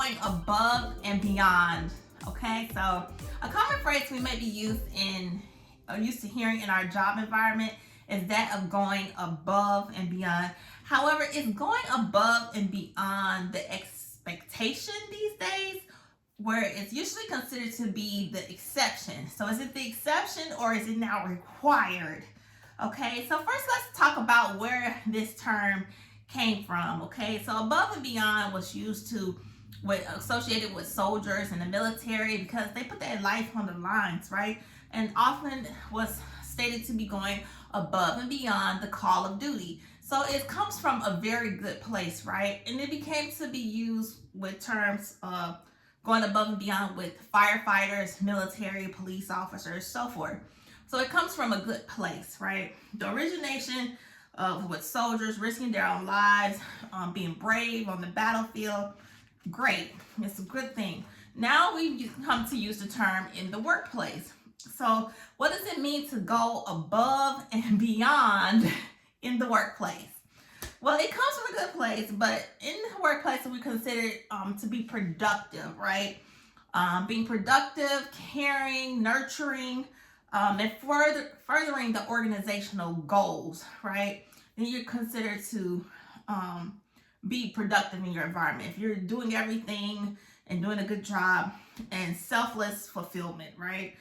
going above and beyond. Okay, so a common phrase we may be used to hearing in our job environment is that of going above and beyond. However, it's going above and beyond the expectation these days, where it's usually considered to be the exception. So is it the exception or is it now required? Okay, so first let's talk about where this term came from. Okay, so above and beyond was associated with soldiers in the military because they put their life on the lines, right? And often was stated to be going above and beyond the call of duty. So it comes from a very good place, right? And it became to be used with terms of going above and beyond with firefighters, military, police officers, so forth. So it comes from a good place, right? The origination of with soldiers risking their own lives, being brave on the battlefield, great. It's a good thing. Now we've come to use the term in the workplace. So what does it mean to go above and beyond in the workplace? Well, it comes from a good place, but in the workplace we consider it to be productive, right? Being productive, caring, nurturing, and furthering the organizational goals, right? Then you're considered to be productive in your environment. If you're doing everything and doing a good job and selfless fulfillment, right?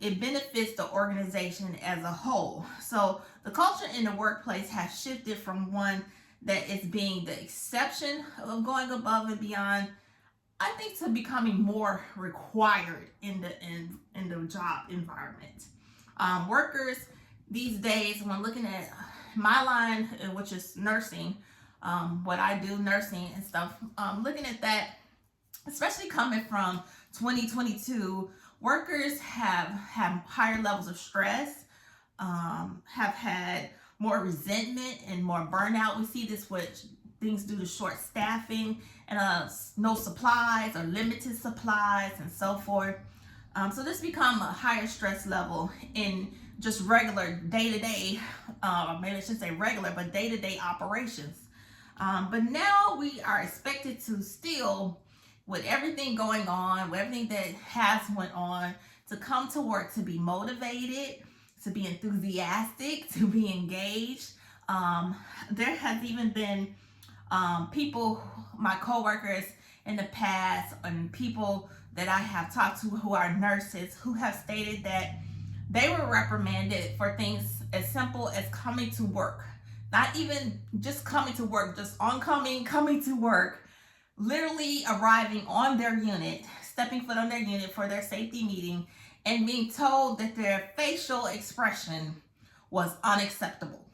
It benefits the organization as a whole. So the culture in the workplace has shifted from one that is being the exception of going above and beyond, I think, to becoming more required in the job environment. Workers these days, when looking at my line, which is nursing, what I do, nursing and stuff, looking at that, especially coming from 2022, workers have higher levels of stress, have had more resentment and more burnout. We see this with things due to short staffing and no supplies or limited supplies and so forth. So this become a higher stress level in just regular day-to-day, maybe I should say regular, but day-to-day operations. But now we are expected to still, with everything going on, with everything that has went on, to come to work, to be motivated, to be enthusiastic, to be engaged. There has even been people, my coworkers in the past, and people that I have talked to who are nurses, who have stated that they were reprimanded for things as simple as coming to work. Not even just coming to work, just coming to work, literally arriving on their unit, stepping foot on their unit for their safety meeting, and being told that their facial expression was unacceptable.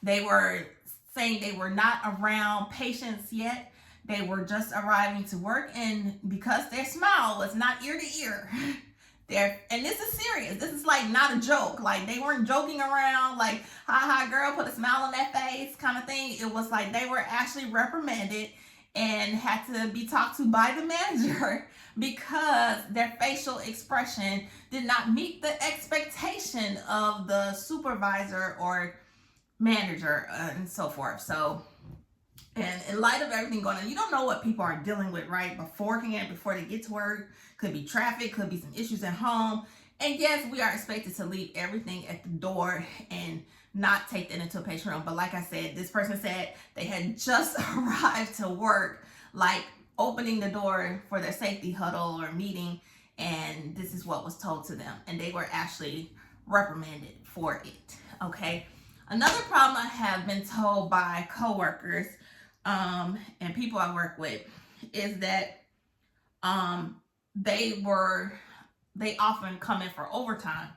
They were saying they were not around patients yet. They were just arriving to work, and because their smile was not ear to ear, and this is serious. This is like not a joke. Like they weren't joking around, like, ha girl, put a smile on that face kind of thing. It was like they were actually reprimanded and had to be talked to by the manager because their facial expression did not meet the expectation of the supervisor or manager and so forth. So, and in light of everything going on, you don't know what people are dealing with, right? Beforehand, before they get to work, could be traffic, could be some issues at home. And yes, we are expected to leave everything at the door and not take that into a patient room. But like I said, this person said they had just arrived to work, like opening the door for their safety huddle or meeting, and this is what was told to them, and they were actually reprimanded for it. Okay. Another problem I have been told by coworkers and people I work with is that they often come in for overtime.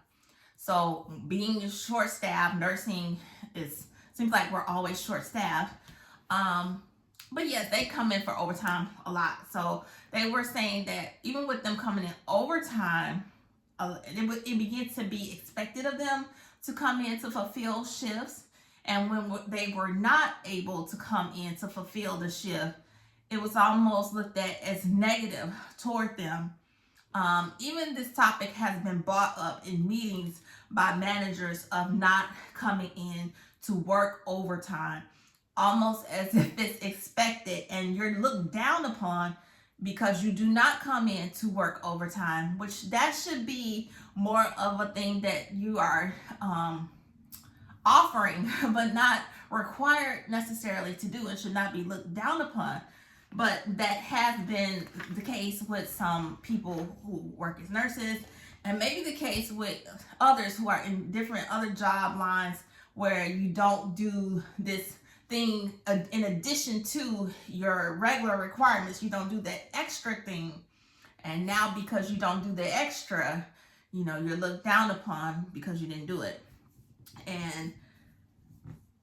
So being short staffed, nursing seems like we're always short staffed. But yes, they come in for overtime a lot. So they were saying that even with them coming in overtime, it begins to be expected of them to come in to fulfill shifts. And when they were not able to come in to fulfill the shift, it was almost looked at as negative toward them. Even this topic has been brought up in meetings by managers of not coming in to work overtime. almost as if it's expected and you're looked down upon because you do not come in to work overtime, which that should be more of a thing that you are offering, but not required necessarily to do, and should not be looked down upon. But that has been the case with some people who work as nurses, and maybe the case with others who are in different other job lines where you don't do this thing in addition to your regular requirements. You don't do that extra thing, and now because you don't do the extra, you're looked down upon because you didn't do it. And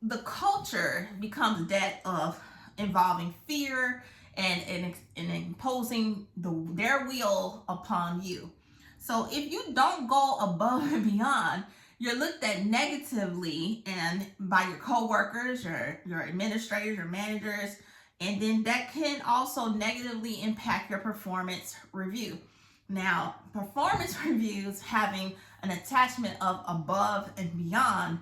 the culture becomes that of involving fear and imposing their will upon you. So if you don't go above and beyond, you're looked at negatively and by your coworkers, your administrators, your managers, and then that can also negatively impact your performance review. Now, performance reviews having an attachment of above and beyond,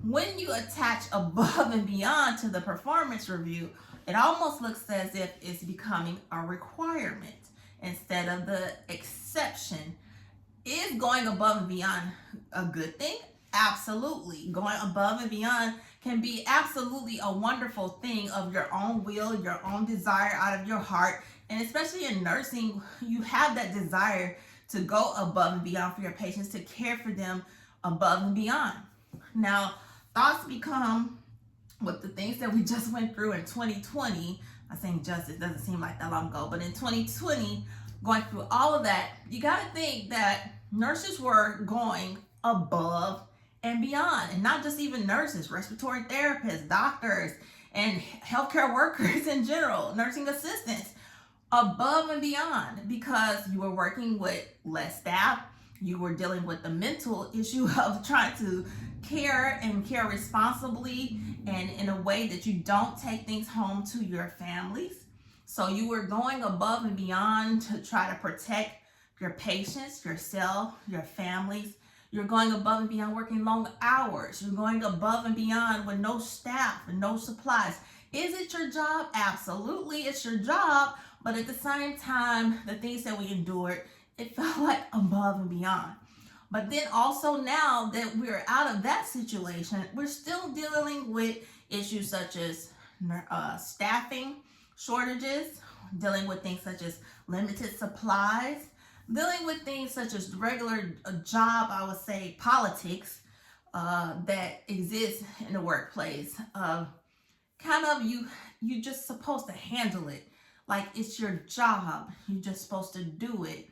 when you attach above and beyond to the performance review, it almost looks as if it's becoming a requirement instead of the exception. Is going above and beyond a good thing? Absolutely. Going above and beyond can be absolutely a wonderful thing of your own will, your own desire out of your heart. And especially in nursing, you have that desire to go above and beyond for your patients, to care for them above and beyond. Now, thoughts become, with the things that we just went through in 2020, I'm saying just, it doesn't seem like that long ago, but in 2020, going through all of that, you got to think that nurses were going above and beyond, and not just even nurses, respiratory therapists, doctors, and healthcare workers in general, nursing assistants, above and beyond, because you were working with less staff. You were dealing with the mental issue of trying to care responsibly and in a way that you don't take things home to your families. So you were going above and beyond to try to protect your patients, yourself, your families. You're going above and beyond working long hours. You're going above and beyond with no staff and no supplies. Is it your job? Absolutely, it's your job. But at the same time, the things that we endured, it felt like above and beyond. But then also now that we're out of that situation, we're still dealing with issues such as staffing shortages, dealing with things such as limited supplies, dealing with things such as regular job, I would say, politics that exist in the workplace. You just supposed to handle it like it's your job. You're just supposed to do it.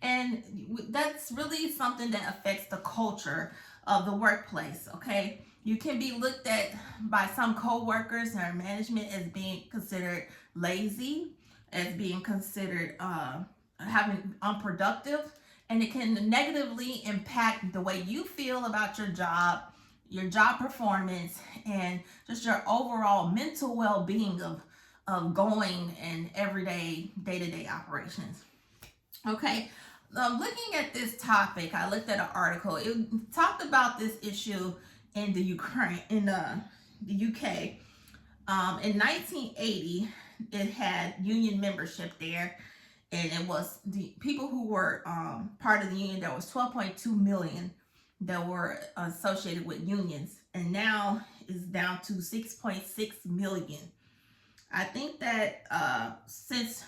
And that's really something that affects the culture of the workplace, okay? You can be looked at by some coworkers or management as being considered lazy, as being considered having unproductive, and it can negatively impact the way you feel about your job performance, and just your overall mental well-being of going and everyday day-to-day operations. Okay, looking at this topic, I looked at an article. It talked about this issue in the Ukraine, in the UK. In 1980, it had union membership there, and it was the people who were part of the union. There was 12.2 million that were associated with unions, and now is down to 6.6 million. I think that since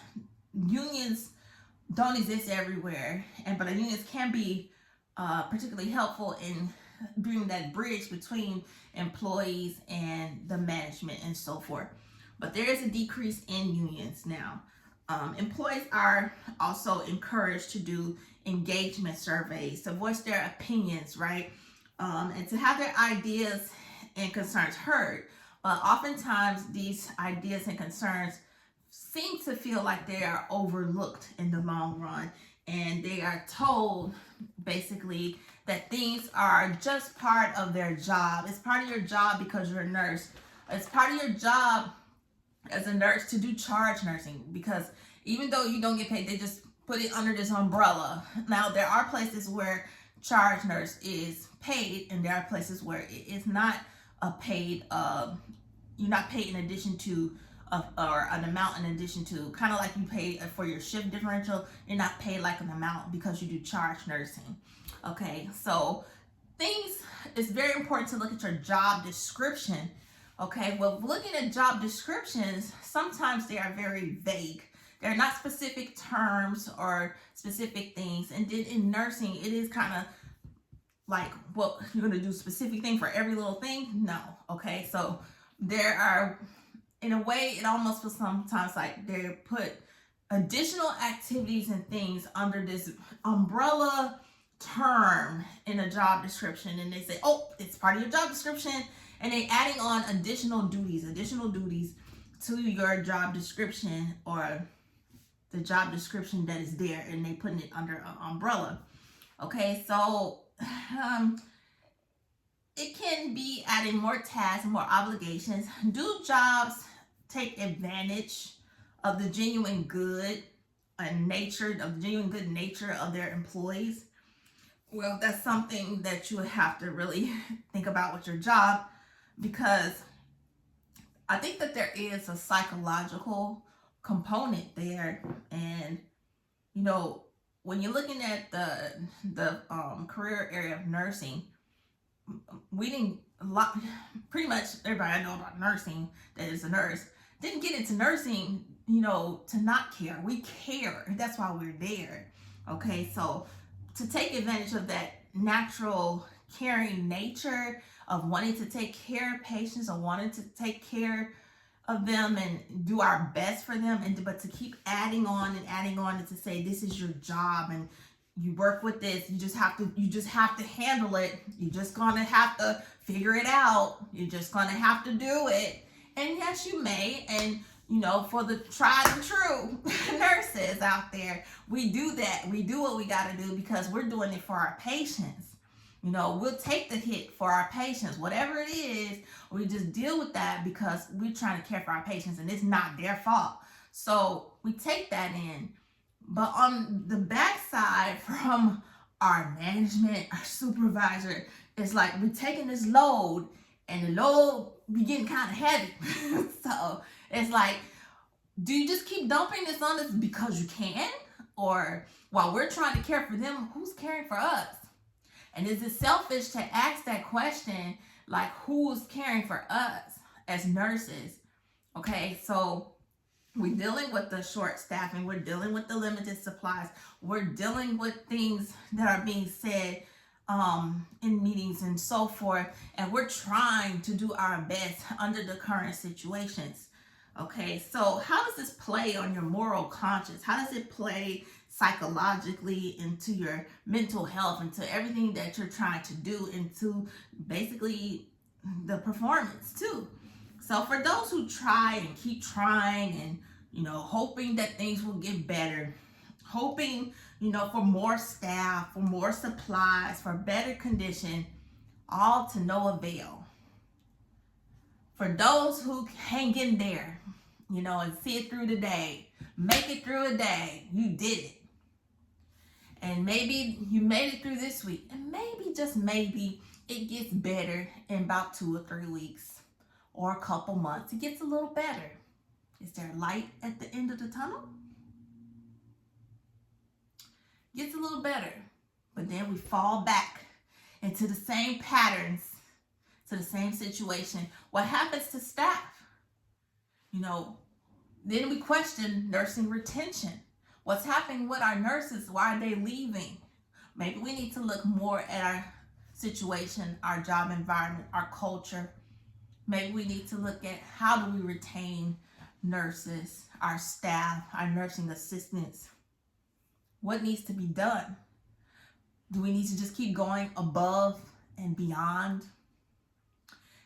unions don't exist everywhere, but unions can be particularly helpful in being that bridge between employees and the management and so forth. But there is a decrease in unions now. Employees are also encouraged to do engagement surveys, to voice their opinions, right? And to have their ideas and concerns heard. But oftentimes these ideas and concerns seem to feel like they are overlooked in the long run, and they are told basically that things are just part of their job. It's part of your job because you're a nurse. It's part of your job as a nurse to do charge nursing, because even though you don't get paid, they just put it under this umbrella. Now, there are places where charge nurse is paid, and there are places where it is not a paid you're not paid in addition to or an amount in addition to, kind of like you pay for your shift differential. You're not paid like an amount because you do charge nursing. Okay, so it's very important to look at your job description. Okay, well, looking at job descriptions, sometimes they are very vague. They're not specific terms or specific things. And then in nursing, it is kind of like, well, you're going to do a specific thing for every little thing? No. Okay, so there are, in a way, it almost feels sometimes like they put additional activities and things under this umbrella term in a job description, and they say, oh, it's part of your job description, and they adding on additional duties to your job description, or the job description that is there, and they putting it under an umbrella. Okay, so it can be adding more tasks, more obligations. Do jobs take advantage of the genuine good nature of their employees? Well, that's something that you would have to really think about with your job, because I think that there is a psychological component there. And when you're looking at the career area of nursing, pretty much everybody I know about nursing that is a nurse didn't get into nursing to not care. We care, and that's why we're there. Okay, so to take advantage of that natural caring nature of wanting to take care of patients, or wanting to take care of them and do our best for them, but to keep adding on and to say this is your job and you work with this, you just have to handle it. You're just gonna have to figure it out. You're just gonna have to do it. And yes, you may. And for the tried and true nurses out there, we do that. We do what we got to do because we're doing it for our patients. We'll take the hit for our patients, whatever it is. We just deal with that because we're trying to care for our patients, and it's not their fault. So we take that in. But on the backside, from our management, our supervisor, it's like we're taking this load, and the load be getting kind of heavy. So it's like, do you just keep dumping this on us because you can? Or while we're trying to care for them, who's caring for us? And is it selfish to ask that question, like, who's caring for us as nurses? Okay, so we're dealing with the short staffing. We're dealing with the limited supplies. We're dealing with things that are being said in meetings and so forth. And we're trying to do our best under the current situations. Okay, so how does this play on your moral conscience? How does it play psychologically into your mental health, into everything that you're trying to do, into basically the performance too? So for those who try and keep trying and, hoping that things will get better, hoping, for more staff, for more supplies, for better condition, all to no avail. For those who hang in there, and see it through the day, make it through a day, you did it. And maybe you made it through this week, and maybe, just maybe, it gets better in about 2 or 3 weeks or a couple months. It gets a little better. Is there light at the end of the tunnel? Gets a little better, but then we fall back into the same patterns, to the same situation. What happens to staff? Then we question nursing retention. What's happening with our nurses? Why are they leaving? Maybe we need to look more at our situation, our job environment, our culture. Maybe we need to look at how do we retain nurses, our staff, our nursing assistants. What needs to be done? Do we need to just keep going above and beyond?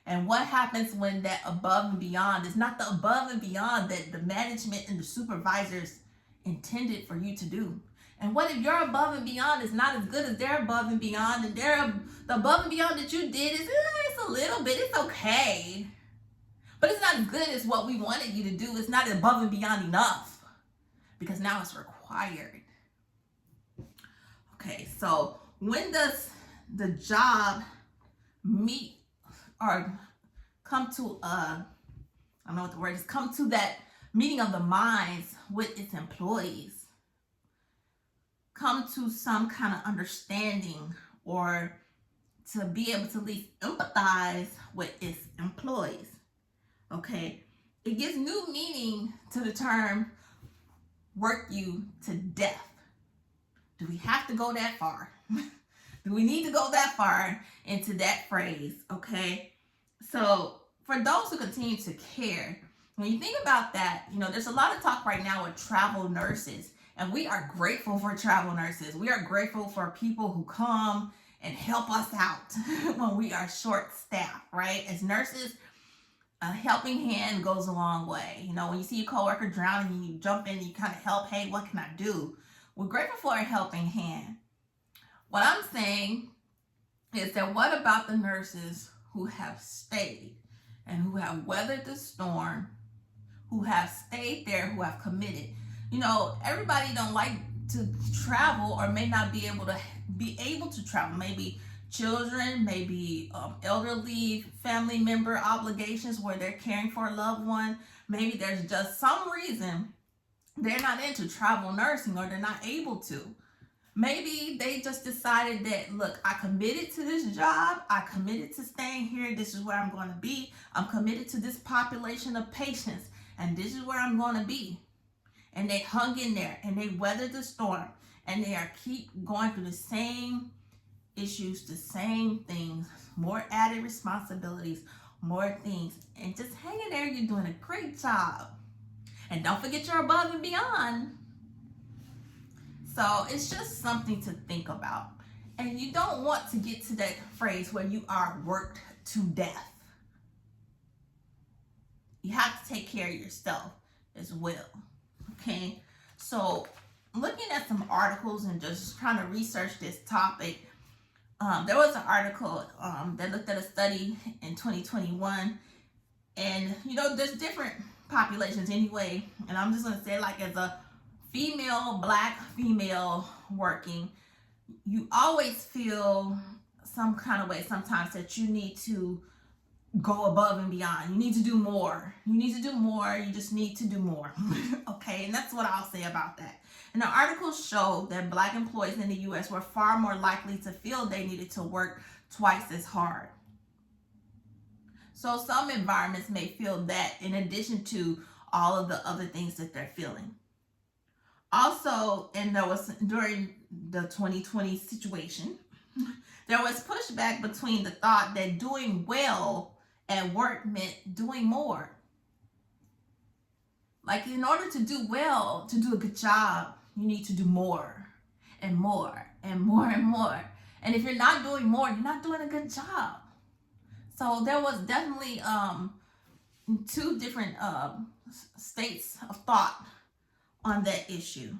And what happens when that above and beyond is not the above and beyond that the management and the supervisors intended for you to do? And what if your above and beyond is not as good as their above and beyond, and the above and beyond that you did is it's a little bit, it's okay, but it's not as good as what we wanted you to do. It's not above and beyond enough because now it's required. Okay, so when does the job meet or come to a I don't know what the word is, come to that meeting of the minds with its employees. Come to some kind of understanding, or to be able to at least empathize with its employees. Okay? It gives new meaning to the term work you to death. Do we have to go that far? Do we need to go that far into that phrase? Okay? So for those who continue to care, when you think about that, there's a lot of talk right now with travel nurses, and we are grateful for travel nurses. We are grateful for people who come and help us out when we are short-staffed, right? As nurses, a helping hand goes a long way. When you see your coworker drowning, you jump in, you kind of help. Hey, what can I do? We're grateful for a helping hand. What I'm saying is that what about the nurses who have stayed and who have weathered the storm, who have stayed there, who have committed? Everybody don't like to travel, or may not be able to travel. Maybe children, maybe elderly family member obligations where they're caring for a loved one. Maybe there's just some reason they're not into travel nursing, or they're not able to. Maybe they just decided that, look, I committed to this job. I committed to staying here. This is where I'm going to be. I'm committed to this population of patients, and this is where I'm going to be. And they hung in there, and they weathered the storm, and they keep going through the same issues, the same things, more added responsibilities, more things, and just hanging there. You're doing a great job. And don't forget you're above and beyond. So it's just something to think about. And you don't want to get to that phrase where you are worked to death. You have to take care of yourself as well. Okay? So looking at some articles and just trying to research this topic, there was an article that looked at a study in 2021. And, there's different populations anyway. And I'm just going to say, like, as a black female working, you always feel some kind of way sometimes that you need to go above and beyond. You need to do more. You need to do more. You just need to do more. Okay, and that's what I'll say about that. And the article showed that black employees in the U.S. were far more likely to feel they needed to work twice as hard. So some environments may feel that, in addition to all of the other things that they're feeling. Also, and there was during the 2020 situation, there was pushback between the thought that doing well at work meant doing more. Like, in order to do well, to do a good job, you need to do more and more and more and more. And if you're not doing more, you're not doing a good job. So there was definitely two different states of thought on that issue.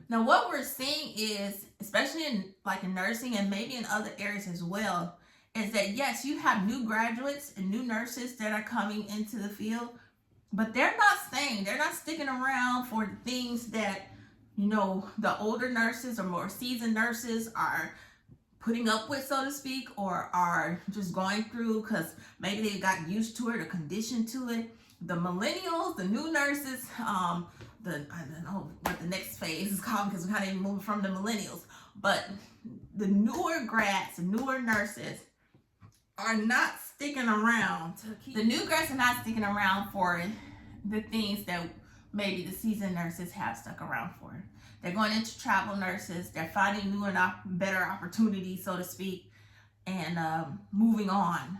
Now, what we're seeing is, especially in nursing and maybe in other areas as well, is that yes, you have new graduates and new nurses that are coming into the field, but they're not staying. They're not sticking around for things that, the older nurses or more seasoned nurses are putting up with, so to speak, or are just going through because maybe they got used to it or conditioned to it. The millennials, the new nurses, I don't know what the next phase is called because we're kind of moving from the millennials, but the newer grads, the newer nurses are not sticking around. The new grads are not sticking around for the things that maybe the seasoned nurses have stuck around for. They're going into travel nurses. They're finding new and better opportunities, so to speak, and moving on.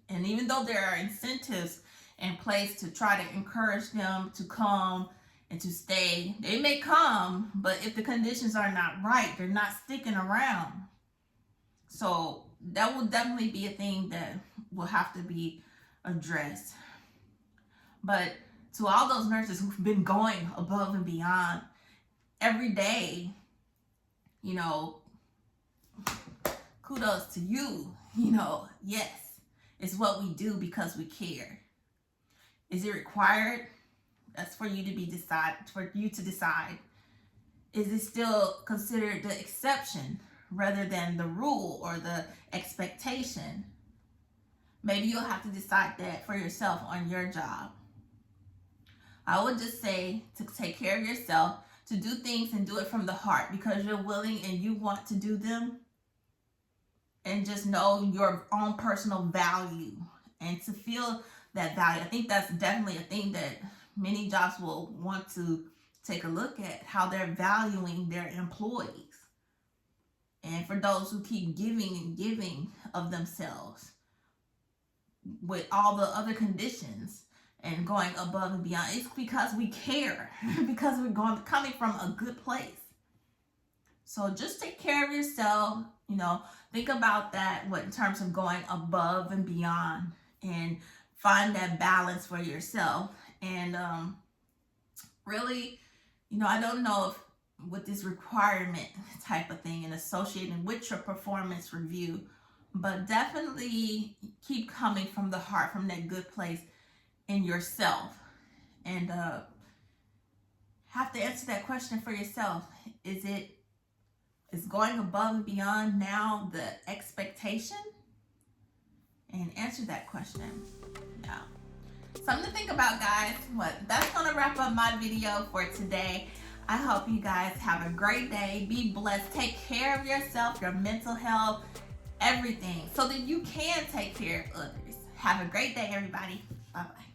And even though there are incentives in place to try to encourage them to come and to stay, they may come, but if the conditions are not right, they're not sticking around. So that will definitely be a thing that will have to be addressed. But to all those nurses who've been going above and beyond every day, kudos to you. Yes, it's what we do because we care. Is it required? That's for you to decide. Is it still considered the exception rather than the rule or the expectation? Maybe you'll have to decide that for yourself on your job. I would just say to take care of yourself, to do things and do it from the heart because you're willing and you want to do them, and just know your own personal value and to feel that value. I think that's definitely a thing that many jobs will want to take a look at, how they're valuing their employees. And for those who keep giving and giving of themselves with all the other conditions and going above and beyond, it's because we care, because we're coming from a good place. So just take care of yourself, think about that in terms of going above and beyond, and find that balance for yourself. And really, I don't know if with this requirement type of thing and associating with your performance review, but definitely keep coming from the heart, from that good place in yourself, and have to answer that question for yourself. Is going above and beyond now the expectation? And answer that question. Yeah. Something to think about, guys. That's going to wrap up my video for today. I hope you guys have a great day. Be blessed. Take care of yourself, your mental health, everything, so that you can take care of others. Have a great day, everybody. Bye-bye.